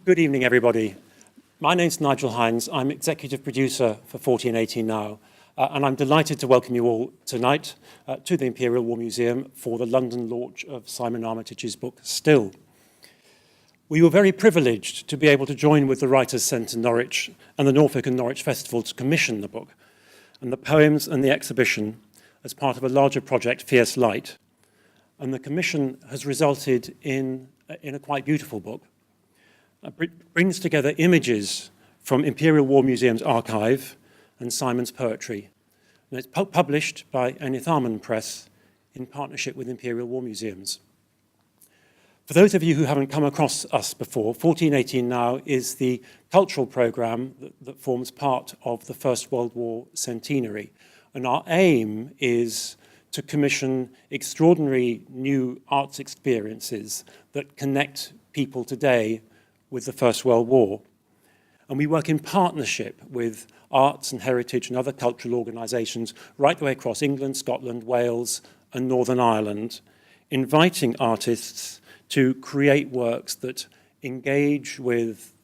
Good evening, everybody. My name's Nigel Hines. I'm executive producer for 1418 Now, and I'm delighted to welcome you all tonight to the Imperial War Museum for the London launch of Simon Armitage's book, Still. We were very privileged to be able to join with the Writers' Centre Norwich and the Norfolk and Norwich Festival to commission the book and the poems and the exhibition as part of a larger project, Fierce Light. And the commission has resulted in a quite beautiful book. It brings together images from Imperial War Museum's archive and Simon's poetry. And it's published by Enitharmon Press in partnership with Imperial War Museums. For those of you who haven't come across us before, 1418 Now is the cultural programme that forms part of the First World War centenary. And our aim is to commission extraordinary new arts experiences that connect people today with the First World War. And we work in partnership with arts and heritage and other cultural organisations right the way across England, Scotland, Wales and Northern Ireland, inviting artists to create works that engage with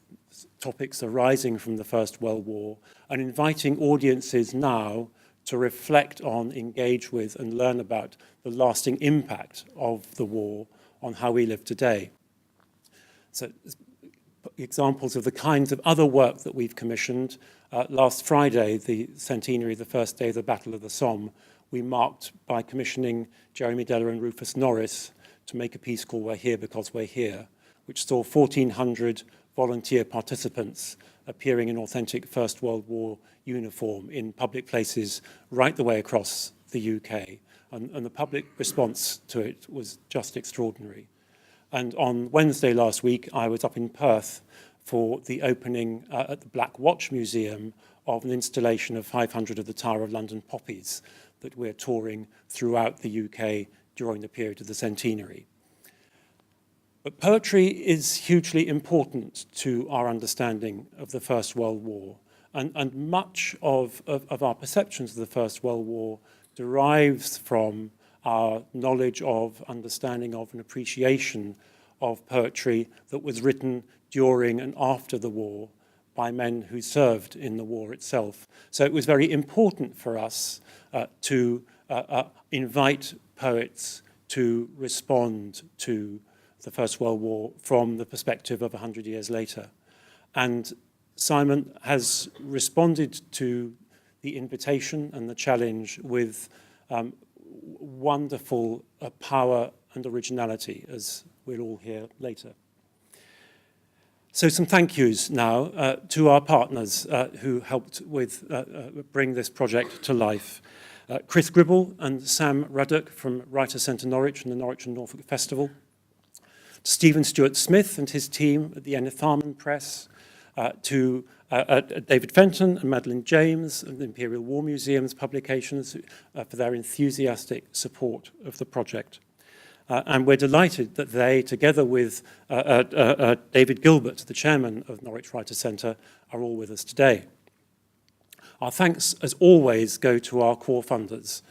topics arising from the First World War and inviting audiences now to reflect on, engage with and learn about the lasting impact of the war on how we live today. So, examples of the kinds of other work that we've commissioned. Last Friday, the centenary, the first day of the Battle of the Somme, we marked by commissioning Jeremy Deller and Rufus Norris to make a piece called We're Here Because We're Here, which saw 1,400 volunteer participants appearing in authentic First World War uniform in public places right the way across the UK. And the public response to it was just extraordinary. And on Wednesday last week, I was up in Perth for the opening at the Black Watch Museum of an installation of 500 of the Tower of London poppies that we're touring throughout the UK during the period of the centenary. But poetry is hugely important to our understanding of the First World War. And much of our perceptions of the First World War derives from our knowledge of, understanding of, and appreciation of poetry that was written during and after the war by men who served in the war itself. So it was very important for us to invite poets to respond to the First World War from the perspective of 100 years later. And Simon has responded to the invitation and the challenge with wonderful power and originality, as we'll all hear later. So some thank yous now to our partners who helped with bring this project to life. Chris Gribble and Sam Ruddock from Writers' Centre Norwich and the Norwich and Norfolk Festival. Stephen Stuart Smith and his team at the Enitharmon Press. To David Fenton and Madeline James and the Imperial War Museum's publications for their enthusiastic support of the project. And we're delighted that they, together with David Gilbert, the chairman of Norwich Writers' Centre, are all with us today. Our thanks, as always, go to our core funders,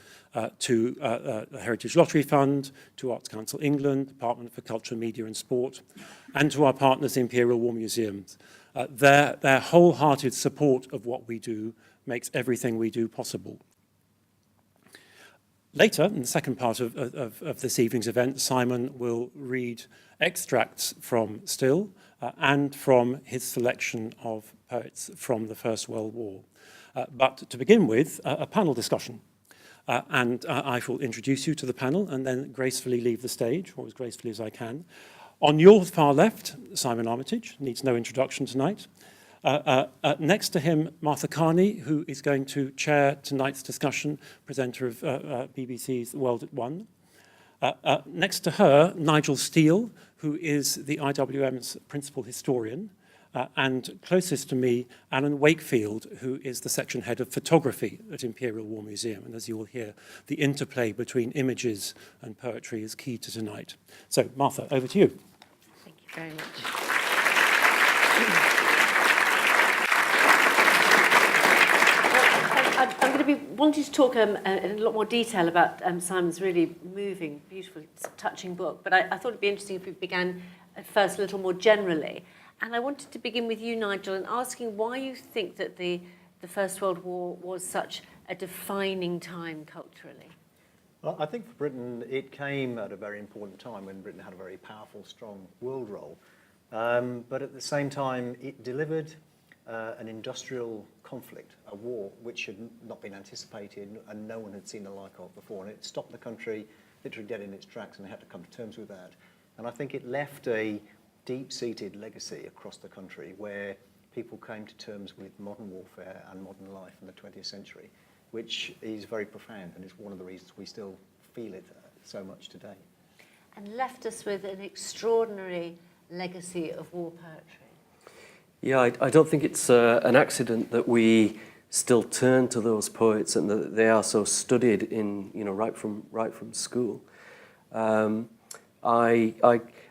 to the Heritage Lottery Fund, to Arts Council England, Department for Culture, Media and Sport, and to our partners, the Imperial War Museums. Their wholehearted support of what we do makes everything we do possible. Later, in the second part of this evening's event, Simon will read extracts from Still and from his selection of poets from the First World War. But to begin with, a panel discussion. And I will introduce you to the panel and then gracefully leave the stage, or as gracefully as I can. On your far left, Simon Armitage, needs no introduction tonight. Next to him, Martha Carney, who is going to chair tonight's discussion, presenter of BBC's The World at One. Next to her, Nigel Steele, who is the IWM's principal historian. And closest to me, Alan Wakefield, who is the section head of photography at Imperial War Museum. And as you will hear, the interplay between images and poetry is key to tonight. So, Martha, over to you. Thank you very much. I'm going to be wanting to talk in a lot more detail about Simon's really moving, beautiful, touching book. But I thought it'd be interesting if we began at first a little more generally. And I wanted to begin with you, Nigel, and asking why you think that the First World War was such a defining time culturally. Well, I think for Britain, it came at a very important time when Britain had a very powerful, strong world role. But at the same time, it delivered an industrial conflict, a war which had not been anticipated and no one had seen the like of before. And it stopped the country literally dead in its tracks, and they had to come to terms with that. And I think it left a deep-seated legacy across the country where people came to terms with modern warfare and modern life in the 20th century, which is very profound and is one of the reasons we still feel it so much today. And left us with an extraordinary legacy of war poetry. Yeah, I don't think it's an accident that we still turn to those poets and that they are so studied in, right from school.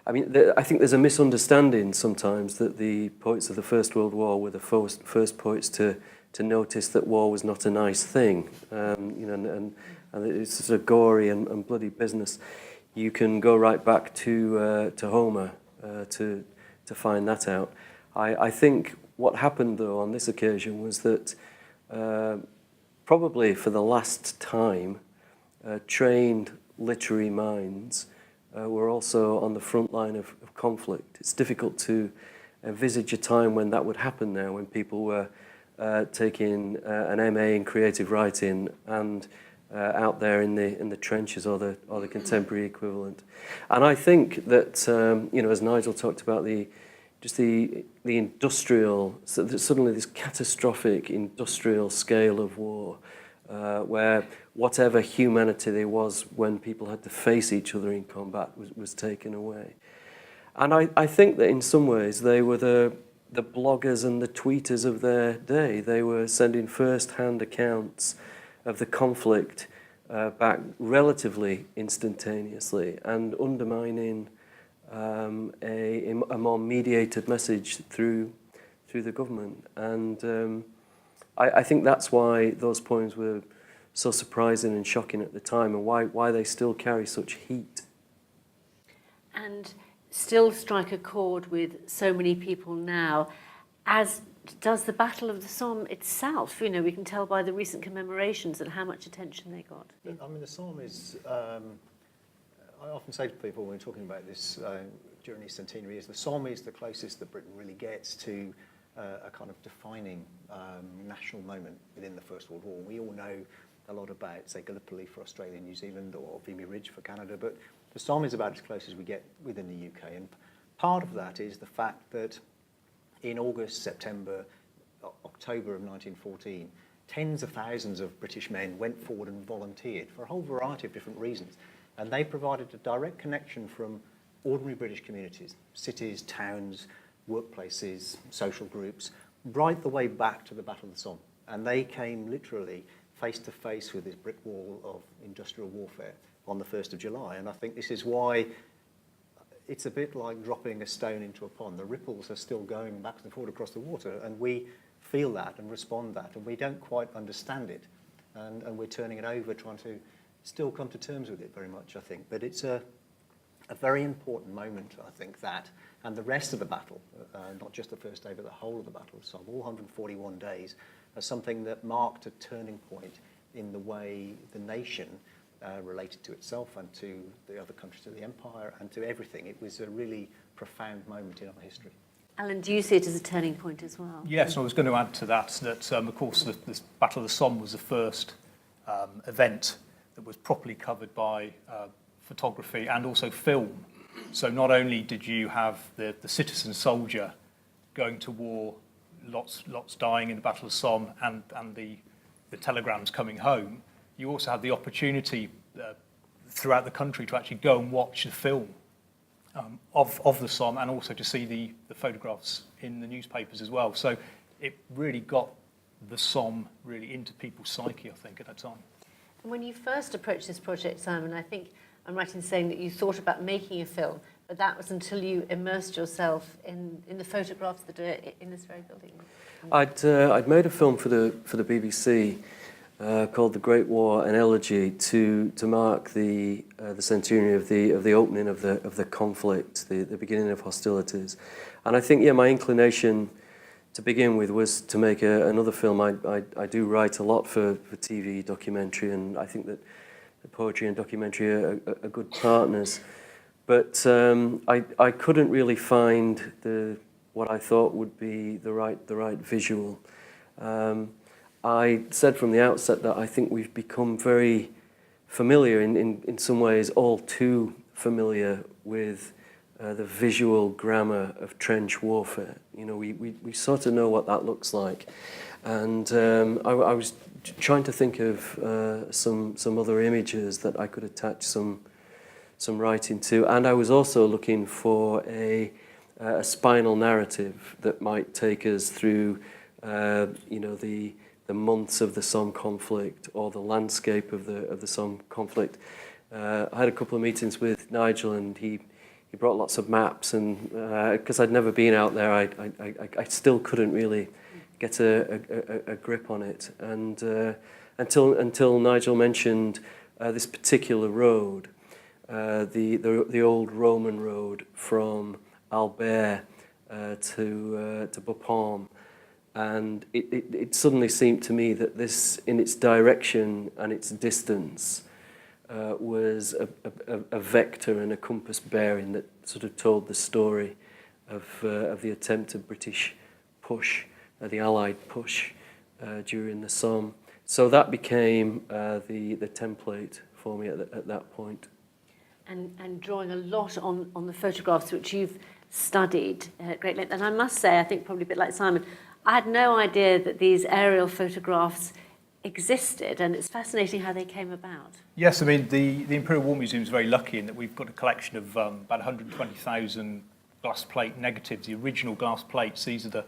I mean, I think there's a misunderstanding sometimes that the poets of the First World War were the first poets to notice that war was not a nice thing, and it's sort of gory and bloody business. You can go right back to Homer to find that out. I think what happened though on this occasion was that probably for the last time, trained literary minds were also on the front line of conflict. It's difficult to envisage a time when that would happen now, when people were taking an MA in creative writing and out there in the trenches or the contemporary equivalent. And I think that as Nigel talked about the industrial, suddenly this catastrophic industrial scale of war, where whatever humanity there was when people had to face each other in combat was taken away. And I think that in some ways they were the bloggers and the tweeters of their day. They were sending first-hand accounts of the conflict back relatively instantaneously and undermining a more mediated message through the government. And I think that's why those poems were so surprising and shocking at the time, and why they still carry such heat. And still strike a chord with so many people now, as does the Battle of the Somme itself. We can tell by the recent commemorations and how much attention they got. I mean, the Somme is, I often say to people when we're talking about this during these centenary years, the Somme is the closest that Britain really gets to a kind of defining national moment within the First World War. We all know a lot about, say, Gallipoli for Australia and New Zealand, or Vimy Ridge for Canada, but the Somme is about as close as we get within the UK. And part of that is the fact that in August, September, October of 1914, tens of thousands of British men went forward and volunteered for a whole variety of different reasons. And they provided a direct connection from ordinary British communities, cities, towns, workplaces, social groups, right the way back to the Battle of the Somme. And they came literally face to face with this brick wall of industrial warfare on the 1st of July. And I think this is why it's a bit like dropping a stone into a pond. The ripples are still going back and forward across the water, and we feel that and respond that, and we don't quite understand it. And we're turning it over, trying to still come to terms with it very much, I think. But it's a very important moment, I think, that, and the rest of the battle, not just the first day, but the whole of the Battle of Somme, all 141 days, as something that marked a turning point in the way the nation related to itself and to the other countries of the empire and to everything. It was a really profound moment in our history. Alan, do you see it as a turning point as well? Yes, I was going to add to that, of course, this Battle of the Somme was the first event that was properly covered by photography and also film. So not only did you have the citizen soldier going to war, lots dying in the Battle of Somme, and the telegrams coming home, you also had the opportunity throughout the country to actually go and watch the film of the Somme, and also to see the photographs in the newspapers as well. So it really got the Somme really into people's psyche, I think, at that time. And when you first approached this project, Simon, I think I'm right in saying that you thought about making a film, but that was until you immersed yourself in the photographs that are in this very building. I'd made a film for the BBC called The Great War, an elegy to mark the centenary of the opening of the conflict, the beginning of hostilities. And I think, yeah, my inclination to begin with was to make another film. I do write a lot for TV, documentary, and I think that the poetry and documentary are good partners. But I couldn't really find what I thought would be the right visual. I said from the outset that I think we've become very familiar, in some ways all too familiar with the visual grammar of trench warfare. You know, we sort of know what that looks like. And I was trying to think of some other images that I could attach some writing to, and I was also looking for a spinal narrative that might take us through, you know, the months of the Somme conflict or the landscape of the Somme conflict. I had a couple of meetings with Nigel, and he brought lots of maps, and because I'd never been out there, I still couldn't really get a grip on it, and until Nigel mentioned this particular road, the old Roman road from Albert to Bapaume. And it suddenly seemed to me that this, in its direction and its distance, was a vector and a compass bearing that sort of told the story of the attempted British push, the Allied push during the Somme. So that became the template for me at that point. And drawing a lot on the photographs which you've studied at great length. And I must say, I think probably a bit like Simon, I had no idea that these aerial photographs existed, and it's fascinating how they came about. Yes, I mean, the Imperial War Museum is very lucky in that we've got a collection of about 120,000 glass plate negatives, the original glass plates. These are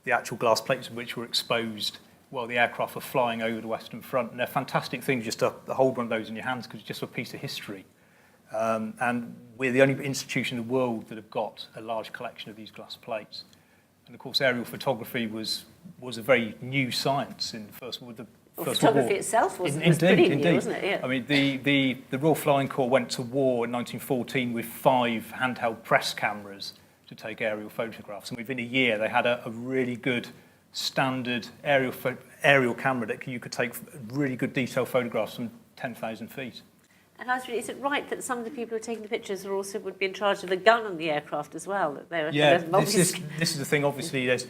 the actual glass plates which were exposed while the aircraft were flying over the Western Front. And they're fantastic things just to hold one of those in your hands, because it's just a piece of history. And we're the only institution in the world that have got a large collection of these glass plates. And of course, aerial photography was a very new science in the First World War. Photography itself was pretty new, wasn't it? Yeah. I mean, the Royal Flying Corps went to war in 1914 with 5 handheld press cameras to take aerial photographs. And within a year, they had a really good standard aerial camera that you could take really good detailed photographs from 10,000 feet. And is it right that some of the people who are taking the pictures also would be in charge of the gun on the aircraft as well? That they were this is the thing. Obviously, there's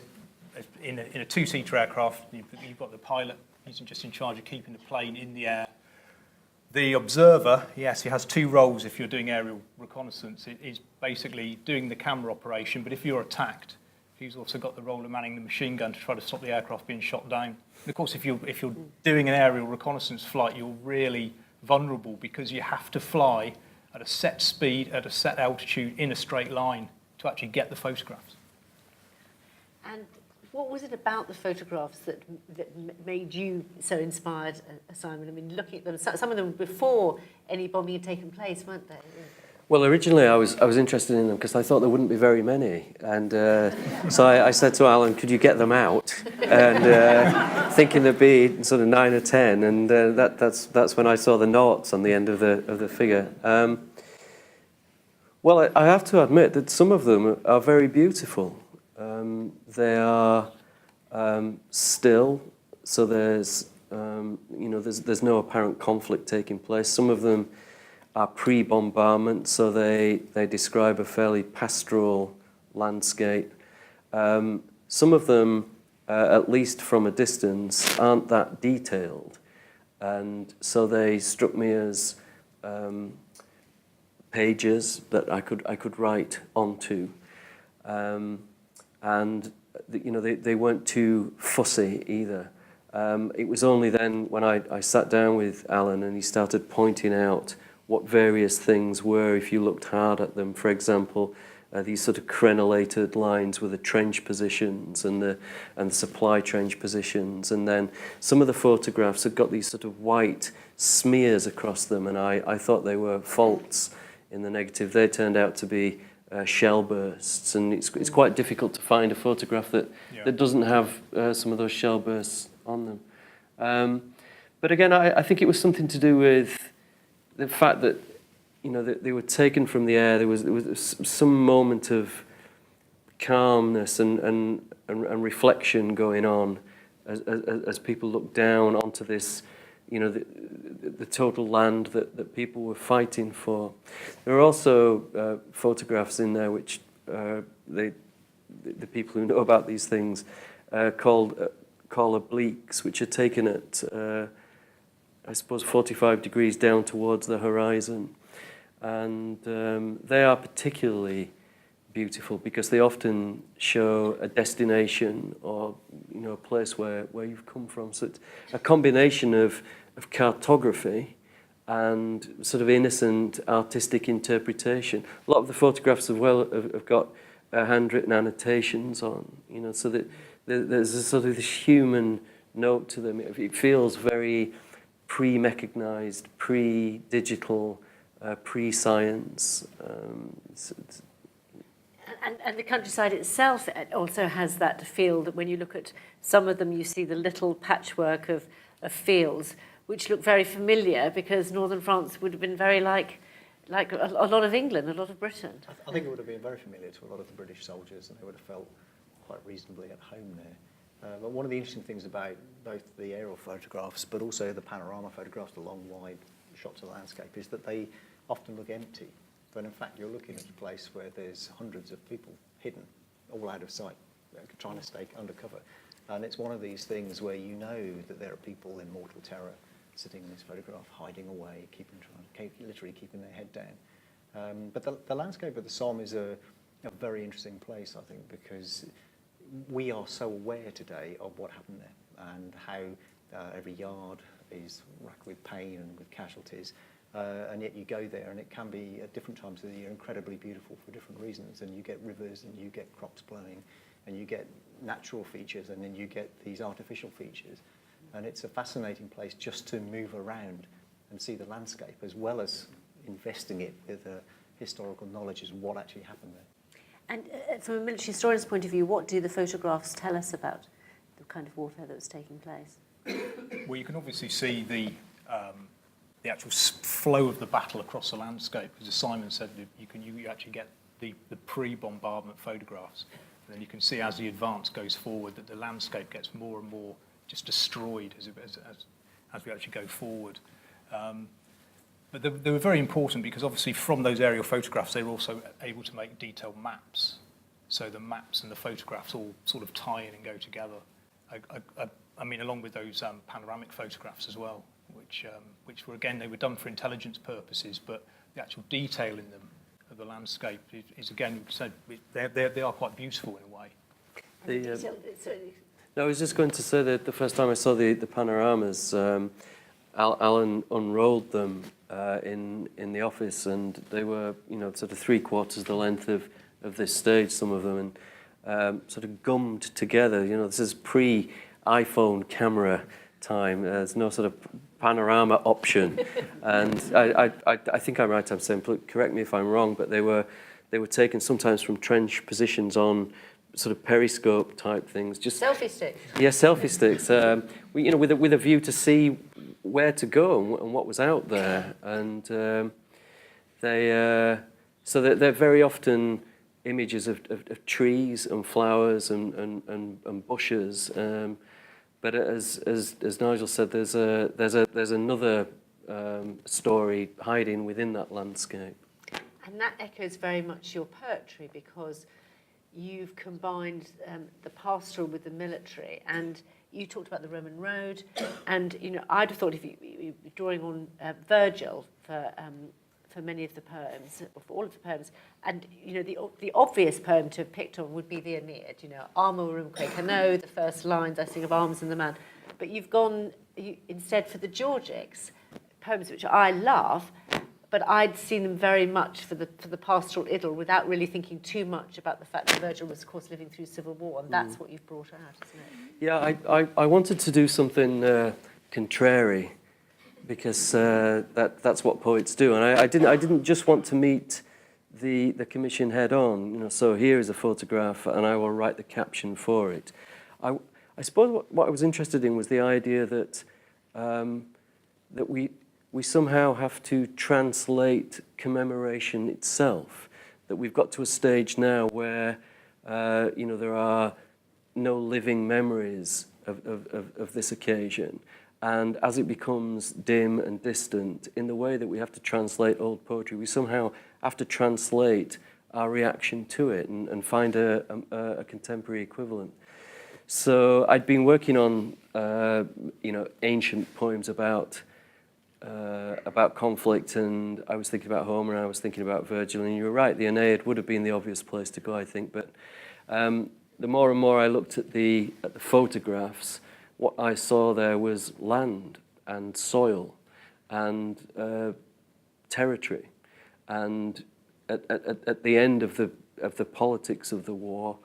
in a two-seater aircraft, you've got the pilot. He's just in charge of keeping the plane in the air. The observer, yes, he has 2 roles if you're doing aerial reconnaissance. It is basically doing the camera operation, but if you're attacked, he's also got the role of manning the machine gun to try to stop the aircraft being shot down. And of course, if you're doing an aerial reconnaissance flight, you're really vulnerable, because you have to fly at a set speed, at a set altitude, in a straight line to actually get the photographs. And what was it about the photographs that made you so inspired, Simon? I mean, looking at them, some of them before any bombing had taken place, weren't they? Well, originally I was interested in them because I thought there wouldn't be very many, and so I said to Alan, "Could you get them out?" And thinking there'd be sort of 9 or 10, and that's when I saw the noughts on the end of the figure. Well, I have to admit that some of them are very beautiful. They are still, so there's there's no apparent conflict taking place. Some of them are pre-bombardment, so they describe a fairly pastoral landscape. Some of them, at least from a distance, aren't that detailed, and so they struck me as pages that I could write onto, and they weren't too fussy either. It was only then when I sat down with Alan and he started pointing out what various things were if you looked hard at them. For example, these sort of crenellated lines were the trench positions and the supply trench positions, and then some of the photographs had got these sort of white smears across them, and I thought they were faults in the negative. They turned out to be shell bursts, and it's quite difficult to find a photograph that doesn't have some of those shell bursts on them. But again, I think it was something to do with the fact that, you know, that they were taken from the air. There was some moment of calmness and reflection going on as people looked down onto this, you know, the total land that people were fighting for. There are also photographs in there which the people who know about these things call obliques, which are taken at, I suppose, 45 degrees down towards the horizon. And they are particularly beautiful because they often show a destination or, you know, a place where you've come from. So it's a combination of cartography and sort of innocent artistic interpretation. A lot of the photographs as well have got handwritten annotations on, you know, so that there's a sort of this human note to them. It feels very pre-mechanized, pre-digital, pre-science. And the countryside itself also has that feel that when you look at some of them, you see the little patchwork of fields, which look very familiar because northern France would have been very like a lot of England, a lot of Britain. I think it would have been very familiar to a lot of the British soldiers, and they would have felt quite reasonably at home there. But one of the interesting things about both the aerial photographs, but also the panorama photographs, the long, wide shots of landscape, is that they often look empty. But in fact, you're looking at a place where there's hundreds of people hidden, all out of sight, trying to stay undercover. And it's one of these things where you know that there are people in mortal terror sitting in this photograph, hiding away, literally keeping their head down. But the landscape of the Somme is a very interesting place, I think, because we are so aware today of what happened there and how every yard is racked with pain and with casualties. And yet you go there and it can be at different times of the year incredibly beautiful for different reasons, and you get rivers and you get crops blowing and you get natural features and then you get these artificial features, and it's a fascinating place just to move around and see the landscape as well as investing it with a historical knowledge as what actually happened there. And from a military historian's point of view, what do the photographs tell us about the kind of warfare that was taking place? Well, you can obviously see the actual flow of the battle across the landscape. As Simon said, you actually get the pre-bombardment photographs, and then you can see as the advance goes forward that the landscape gets more and more just destroyed as we actually go forward. But they were very important because obviously from those aerial photographs they were also able to make detailed maps. So the maps and the photographs all sort of tie in and go together. I mean, along with those panoramic photographs as well, which were, again, they were done for intelligence purposes, but the actual detail in them of the landscape is again, said they are quite beautiful in a way. No, I was just going to say that the first time I saw the panoramas, Alan unrolled them in the office, and they were, you know, sort of 3/4 the length of this stage, some of them, and sort of gummed together. You know, this is pre-iPhone camera time. There's no sort of panorama option, and I think I'm right. I'm saying, correct me if I'm wrong, but they were taken sometimes from trench positions on sort of periscope type things. Just selfie sticks. Yeah, selfie sticks. You know, with a view to see where to go and what was out there, and they're very often images of trees and flowers and bushes. But as Nigel said, there's another story hiding within that landscape. And that echoes very much your poetry, because you've combined the pastoral with the military, and you talked about the Roman road, and you know, I'd have thought if you were drawing on Virgil for many of the poems, or for all of the poems, and you know, the obvious poem to have picked on would be the Aeneid. You know, Armorumque, I know the first lines I sing of arms and the man, but you've gone instead for the Georgics, poems which I love. But I'd seen them very much for the pastoral idyll without really thinking too much about the fact that Virgil was, of course, living through civil war, and that's what you've brought out, isn't it? Yeah, I wanted to do something contrary, because that's what poets do, and I didn't just want to meet the commission head on. You know, so here is a photograph, and I will write the caption for it. I suppose what I was interested in was the idea that that we somehow have to translate commemoration itself, that we've got to a stage now where there are no living memories of this occasion. And as it becomes dim and distant, in the way that we have to translate old poetry, we somehow have to translate our reaction to it and find a contemporary equivalent. So I'd been working on ancient poems about conflict, and I was thinking about Homer, and I was thinking about Virgil, and you were right, the Aeneid would have been the obvious place to go, I think. But the more and more I looked at the photographs, what I saw there was land and soil and territory, and at the end of the politics of the war,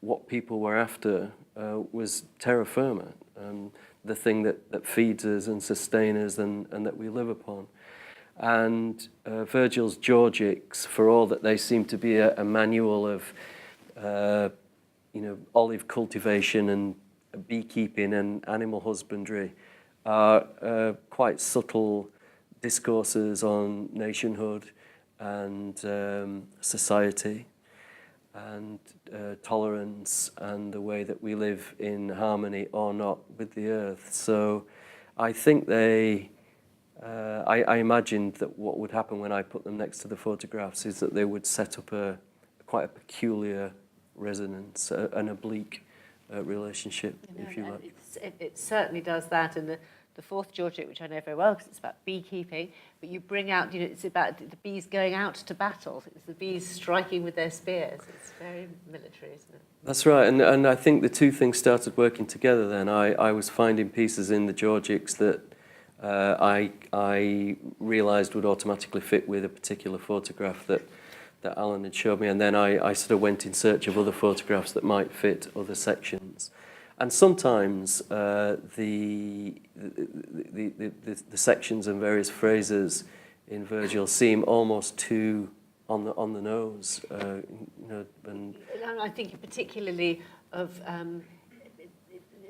what people were after was terra firma, the thing that feeds us and sustains us and that we live upon. And Virgil's Georgics, for all that they seem to be a manual of olive cultivation and beekeeping and animal husbandry, are quite subtle discourses on nationhood and society and tolerance and the way that we live in harmony or not with the earth. So I think I imagined that what would happen when I put them next to the photographs is that they would set up quite a peculiar resonance, an oblique relationship, if you like. It certainly does that, and the fourth Georgic, which I know very well because it's about beekeeping, but you bring out, it's about the bees going out to battle. It's the bees striking with their spears. It's very military, isn't it? That's right, and I think the two things started working together then. I was finding pieces in the Georgics that I realised would automatically fit with a particular photograph that Alan had showed me, and then I sort of went in search of other photographs that might fit other sections. And sometimes the sections and various phrases in Virgil seem almost too on the nose, and I think particularly of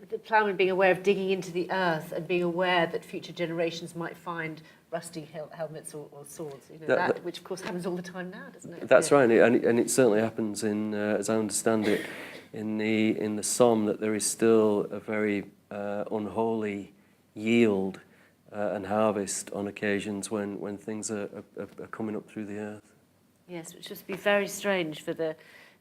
the ploughman being aware of digging into the earth and being aware that future generations might find rusty helmets or swords, which of course happens all the time now, doesn't it? That's right, and it certainly happens in, as I understand it, in the Somme, that there is still a very unholy yield and harvest on occasions when things are coming up through the earth. Yes, which must be very strange for the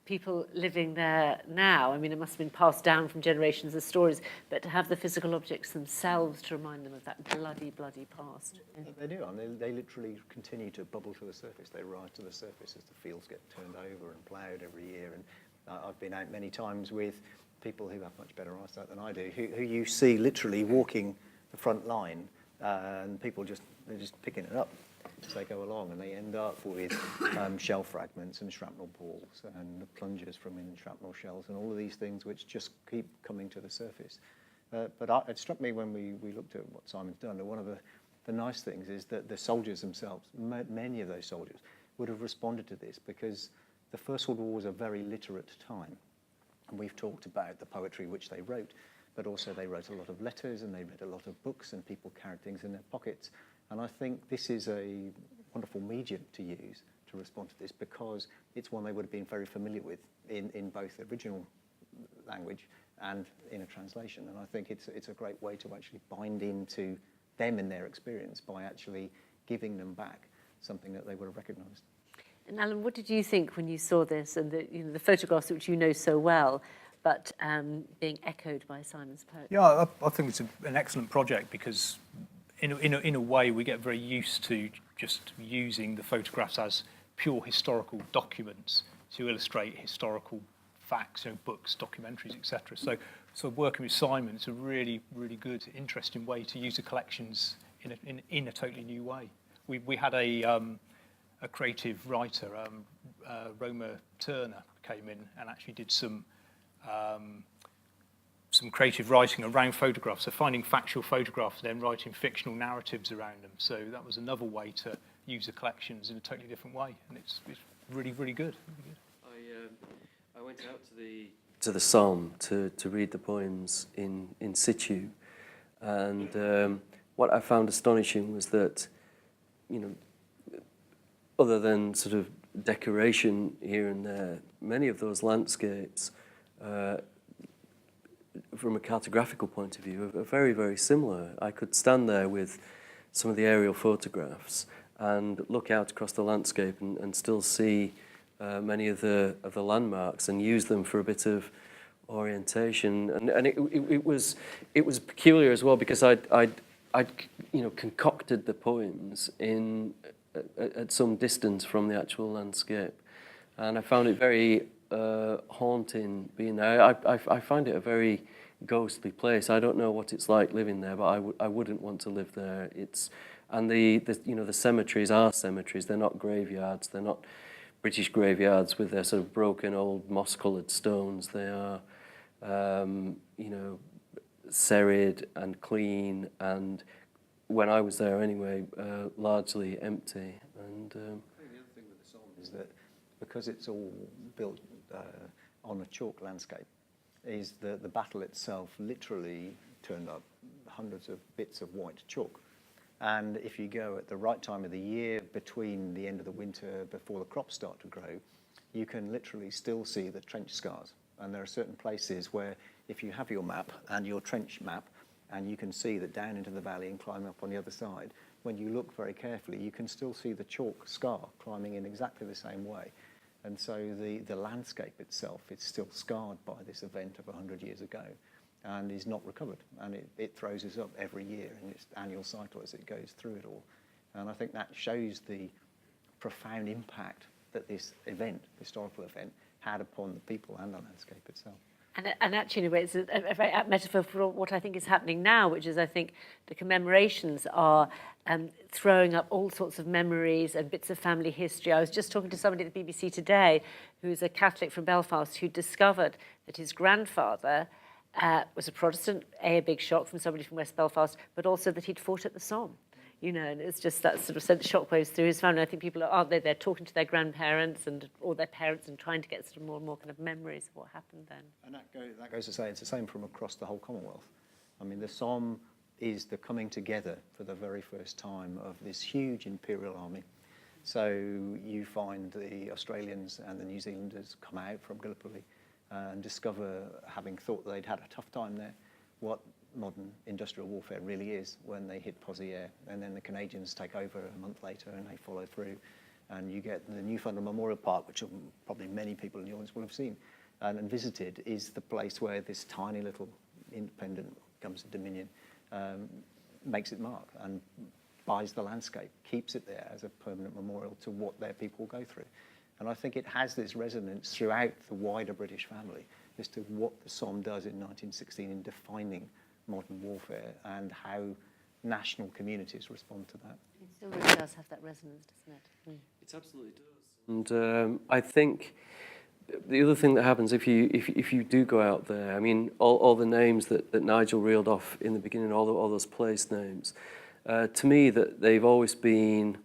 people living there now. I mean, it must have been passed down from generations of stories, but to have the physical objects themselves to remind them of that bloody, bloody past. They do, and they literally continue to bubble to the surface. They rise to the surface as the fields get turned over and ploughed every year. And I've been out many times with people who have much better eyesight than I do, who you see literally walking the front line, and people they're just picking it up as they go along, and they end up with shell fragments and shrapnel balls and plungers from shrapnel shells and all of these things which just keep coming to the surface. But it struck me when we looked at what Simon's done, that one of the nice things is that the soldiers themselves, many of those soldiers, would have responded to this, because the First World War was a very literate time. And we've talked about the poetry which they wrote, but also they wrote a lot of letters and they read a lot of books, and people carried things in their pockets. And I think this is a wonderful medium to use to respond to this, because it's one they would have been very familiar with in both the original language and in a translation. And I think it's a great way to actually bind into them and their experience by actually giving them back something that they would have recognised. And Alan, what did you think when you saw this and the photographs which you know so well, but being echoed by Simon's poetry? Yeah, I think it's an excellent project, because in a way we get very used to just using the photographs as pure historical documents to illustrate historical facts, books, documentaries, etc. So working with Simon, it's a really, really good, interesting way to use the collections in a totally new way. We had a creative writer, Roma Turner, came in and actually did some creative writing around photographs, so finding factual photographs and then writing fictional narratives around them. So that was another way to use the collections in a totally different way, and it's really, really good. Really good. I went out to the Somme to read the poems in situ, and what I found astonishing was that, you know, other than sort of decoration here and there, many of those landscapes, from a cartographical point of view, are very, very similar. I could stand there with some of the aerial photographs and look out across the landscape and still see many of the landmarks and use them for a bit of orientation. And it was peculiar as well, because I'd you know, concocted the poems at some distance from the actual landscape, and I found it very haunting being there. I find it a very ghostly place. I don't know what it's like living there, but I wouldn't want to live there. And the you know, the cemeteries are cemeteries. They're not graveyards. They're not British graveyards with their sort of broken old moss-coloured stones. They are you know, serried and clean, and when I was there anyway, largely empty. And I think the other thing with the Somme is that because it's all built on a chalk landscape, is the battle itself literally turned up hundreds of bits of white chalk. And if you go at the right time of the year, between the end of the winter, before the crops start to grow, you can literally still see the trench scars. And there are certain places where, if you have your map and your trench map, and you can see that down into the valley and climb up on the other side, when you look very carefully, you can still see the chalk scar climbing in exactly the same way. And so the landscape itself is still scarred by this event of 100 years ago, and is not recovered. And it throws us up every year in its annual cycle as it goes through it all. And I think that shows the profound impact that this event, historical event, had upon the people and the landscape itself. And actually, in a way, it's a very apt metaphor for what I think is happening now, which is, I think, the commemorations are throwing up all sorts of memories and bits of family history. I was just talking to somebody at the BBC today who's a Catholic from Belfast who discovered that his grandfather was a Protestant, a big shock from somebody from West Belfast, but also that he'd fought at the Somme. You know, and it's just that sort of sent shockwaves through his family. I think people aren't they? They're talking to their grandparents or their parents and trying to get sort of more and more kind of memories of what happened then. And that goes to say it's the same from across the whole Commonwealth. I mean, the Somme is the coming together for the very first time of this huge imperial army. So you find the Australians and the New Zealanders come out from Gallipoli and discover, having thought they'd had a tough time there, what modern industrial warfare really is when they hit Pozieres, and then the Canadians take over a month later and they follow through, and you get the Newfoundland Memorial Park, which probably many people in the audience will have seen and visited, is the place where this tiny little independent comes to Dominion, makes it mark and buys the landscape, keeps it there as a permanent memorial to what their people go through. And I think it has this resonance throughout the wider British family as to what the Somme does in 1916 in defining modern warfare and how national communities respond to that. It still really does have that resonance, doesn't it? Mm. it absolutely does. And I think the other thing that happens if you do go out there, I mean, all the names that Nigel reeled off in the beginning, all those place names, to me that they've always been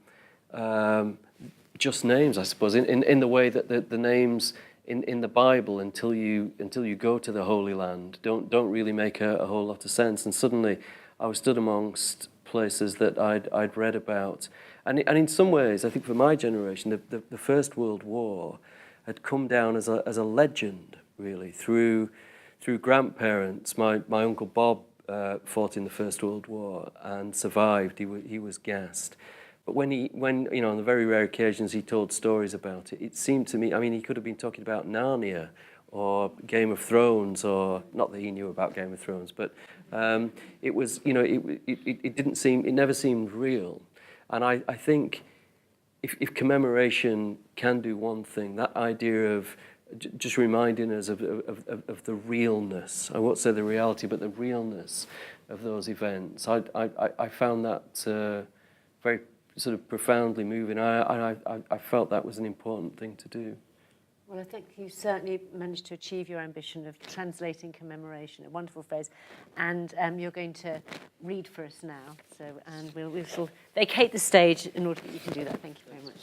just names, I suppose, in the way that the names in the Bible, until you go to the Holy Land, don't really make a whole lot of sense. And suddenly I was stood amongst places that I'd read about. And in some ways, I think for my generation, the First World War had come down as a legend, really, through grandparents. My Uncle Bob fought in the First World War and survived. He was gassed. But when you know, on the very rare occasions he told stories about it, it seemed to me, I mean, he could have been talking about Narnia or Game of Thrones, or not that he knew about Game of Thrones, but it was, you know, it didn't seem, it never seemed real. And I think if commemoration can do one thing, that idea of just reminding us of the realness, I won't say the reality, but the realness of those events, I found that very sort of profoundly moving. I felt that was an important thing to do. Well, I think you certainly managed to achieve your ambition of translating commemoration, a wonderful phrase, and you're going to read for us now. So, and we'll vacate the stage in order that you can do that. Thank you very much.